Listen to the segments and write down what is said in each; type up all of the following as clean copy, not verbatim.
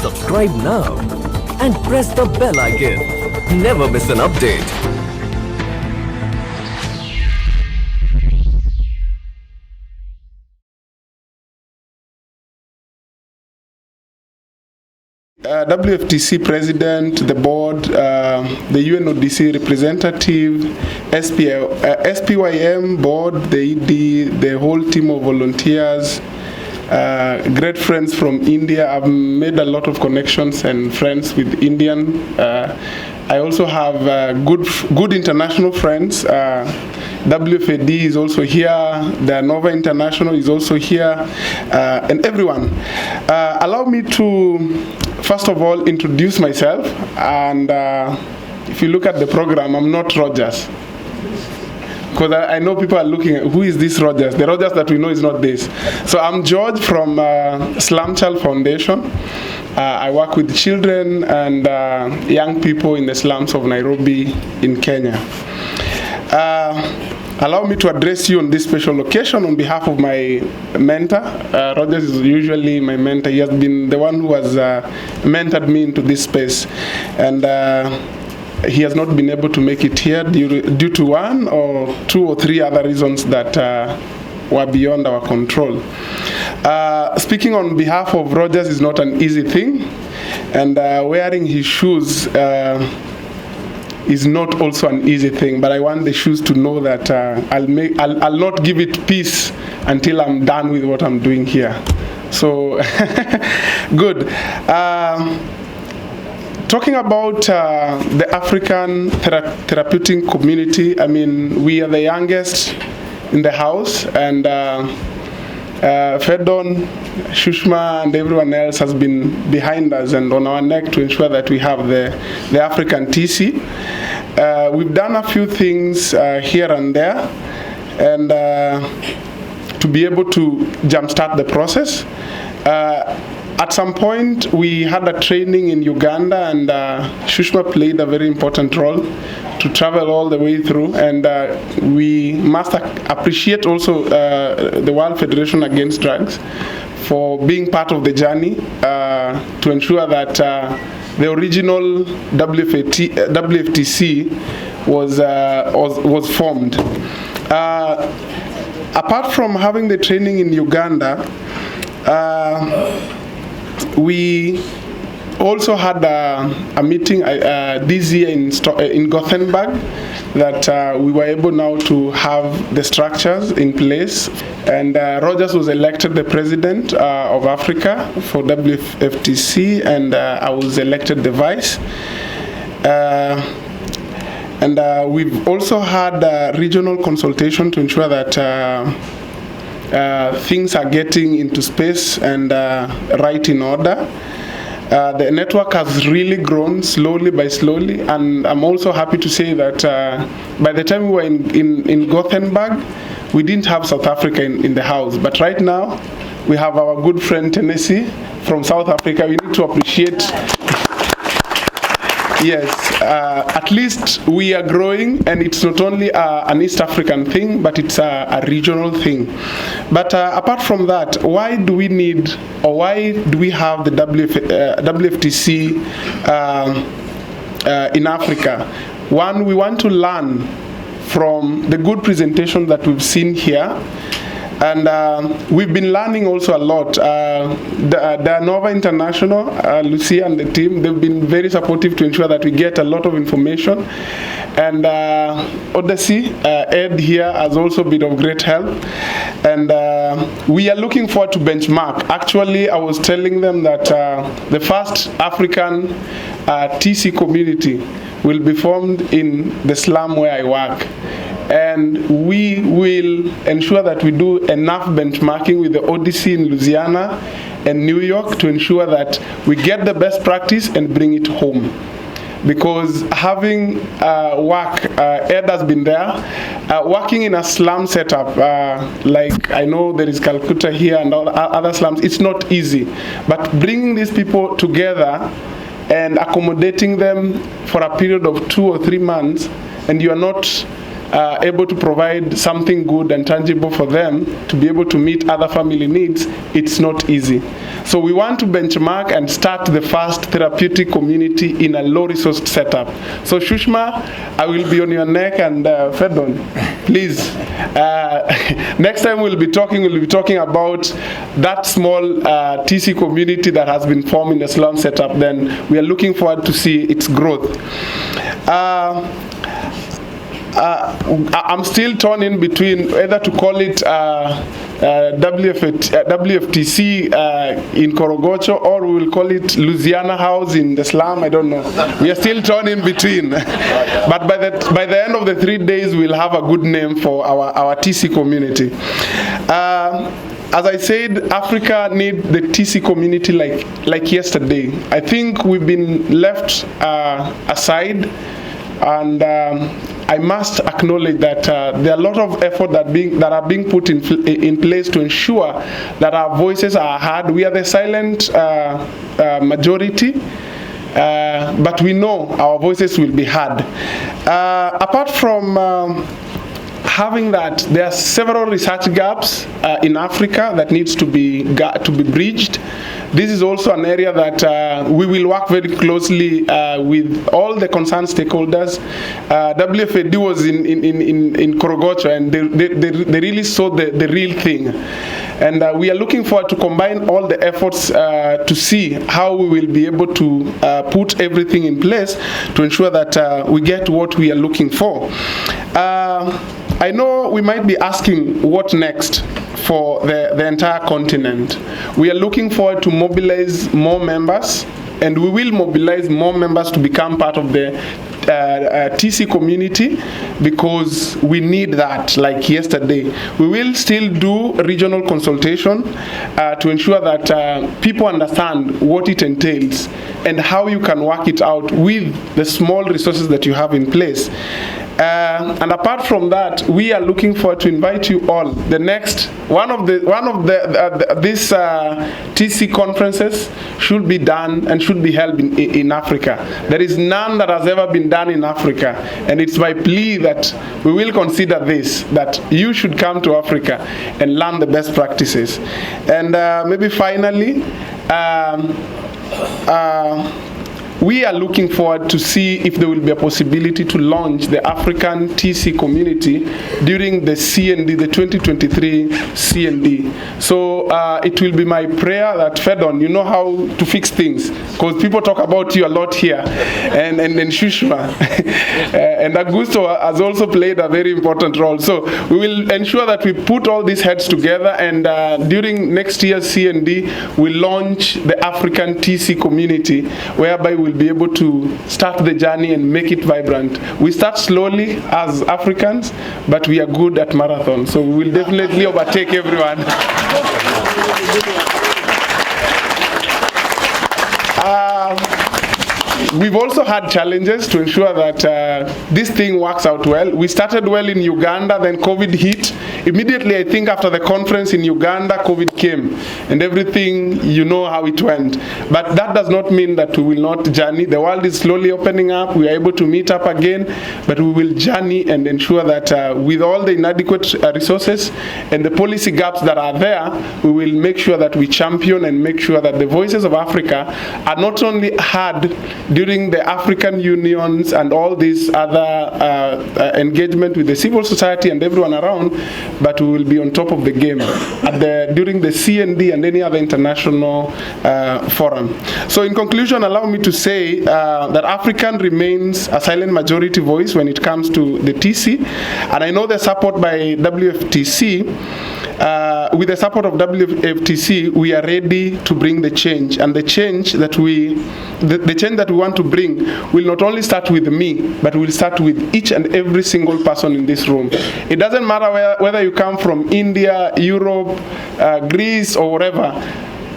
Subscribe now and press the bell icon. Never miss an update. WFTC president, the board, the UNODC representative, SPYM board, the ED, the whole team of volunteers, great friends from India. I've made a lot of connections and friends with Indian. I also have good international friends. WFAD is also here, the Nova International is also here, and everyone. Allow me to, first of all, introduce myself. And if you look at the program, I'm not Rogers. Because I know people are looking at, who is this Rogers? The Rogers that we know is not this. So I'm George from Slum Child Foundation. I work with children and young people in the slums of Nairobi in Kenya. Allow me to address you on this special occasion on behalf of my mentor. Rogers is usually my mentor. He has been the one who has mentored me into this space. And he has not been able to make it here due to one or two or three other reasons that were beyond our control. Speaking on behalf of Rogers is not an easy thing, and wearing his shoes is not also an easy thing, but I want the shoes to know that I'll not give it peace until I'm done with what I'm doing here. So, good. Talking about the African therapeutic community, I mean, we are the youngest in the house, and Fedon, Shushma, and everyone else has been behind us and on our neck to ensure that we have the African TC. We've done a few things here and there, and to be able to jumpstart the process. At some point, we had a training in Uganda, and Shushma played a very important role to travel all the way through. And we must appreciate also the World Federation Against Drugs for being part of the journey to ensure that the original WFTC was formed. Apart from having the training in Uganda, we also had a meeting this year in Gothenburg that we were able now to have the structures in place, and Rogers was elected the president of Africa for WFTC, and I was elected the vice. And we've also had regional consultation to ensure that things are getting into space and right in order. The network has really grown slowly by slowly, and I'm also happy to say that by the time we were in Gothenburg, we didn't have South Africa in the house. But right now, we have our good friend Tennessee from South Africa. We need to appreciate. Yes, at least we are growing, and it's not only an East African thing, but it's a regional thing. But apart from that, why do we need, or why do we have the WFTC in Africa? One, we want to learn from the good presentation that we've seen here. And we've been learning also a lot. The Nova International, Lucia and the team, they've been very supportive to ensure that we get a lot of information. And Odyssey, Ed here, has also been of great help. And we are looking forward to benchmark. Actually, I was telling them that the first African TC community will be formed in the slum where I work. And we will ensure that we do enough benchmarking with the Odyssey in Louisiana and New York to ensure that we get the best practice and bring it home. Because having Ed has been there, working in a slum setup, like I know there is Calcutta here and all other slums, it's not easy. But bringing these people together and accommodating them for a period of 2 or 3 months, and you are not able to provide something good and tangible for them to be able to meet other family needs, it's not easy. So we want to benchmark and start the first therapeutic community in a low-resourced setup. So Shushma, I will be on your neck, and Fedon, please. Next time we'll be talking about that small TC community that has been formed in the slum setup. Then we are looking forward to see its growth. I'm still torn in between whether to call it WFTC in Korogocho, or we will call it Louisiana House in the slum. I don't know. We are still torn in between. But by the end of the 3 days, we'll have a good name for our TC community. As I said, Africa needs the TC community like yesterday. I think we've been left aside, and I must acknowledge that there are a lot of effort that are being put in place to ensure that our voices are heard. We are the silent majority, but we know our voices will be heard. Apart from having that, there are several research gaps in Africa that needs to be bridged. This is also an area that we will work very closely with all the concerned stakeholders. WFAD was in Korogocho, and they really saw the real thing. And we are looking forward to combine all the efforts to see how we will be able to put everything in place to ensure that we get what we are looking for. I know we might be asking what next for the entire continent. We are looking forward to mobilize more members, and we will mobilize more members to become part of the TC community, because we need that like yesterday. We will still do regional consultation to ensure that people understand what it entails and how you can work it out with the small resources that you have in place. And apart from that, we are looking forward to invite you all. The next one of these TC conferences should be done and should be held in Africa. There is none that has ever been done in Africa, and it's my plea that we will consider this, that you should come to Africa and learn the best practices. And maybe finally, we are looking forward to see if there will be a possibility to launch the African TC community during the CND, the 2023 CND. So it will be my prayer that, Fedon, you know how to fix things, because people talk about you a lot here, and Shushma. And Augusto has also played a very important role. So we will ensure that we put all these heads together, and during next year's CND, we launch the African TC community, whereby we'll be able to start the journey and make it vibrant. We start slowly as Africans, but we are good at marathon, so we will definitely overtake everyone. We've also had challenges to ensure that this thing works out well. We started well in Uganda, then COVID hit. Immediately, I think after the conference in Uganda, COVID came, and everything, you know how it went. But that does not mean that we will not journey. The world is slowly opening up. We are able to meet up again, but we will journey and ensure that with all the inadequate resources and the policy gaps that are there, we will make sure that we champion and make sure that the voices of Africa are not only heard during the African unions and all these other engagement with the civil society and everyone around, but we will be on top of the game during the CND and any other international forum. So in conclusion, allow me to say that African remains a silent majority voice when it comes to the TC, and I know the support by WFTC. With the support of WFTC, we are ready to bring the change, and the change that we want to bring will not only start with me, but will start with each and every single person in this room. It doesn't matter whether you come from India, Europe, Greece, or wherever.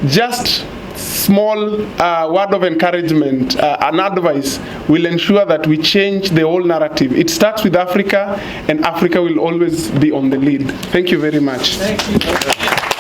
Just small word of encouragement, an advice will ensure that we change the whole narrative. It starts with Africa, and Africa will always be on the lead. Thank you very much. Thank you.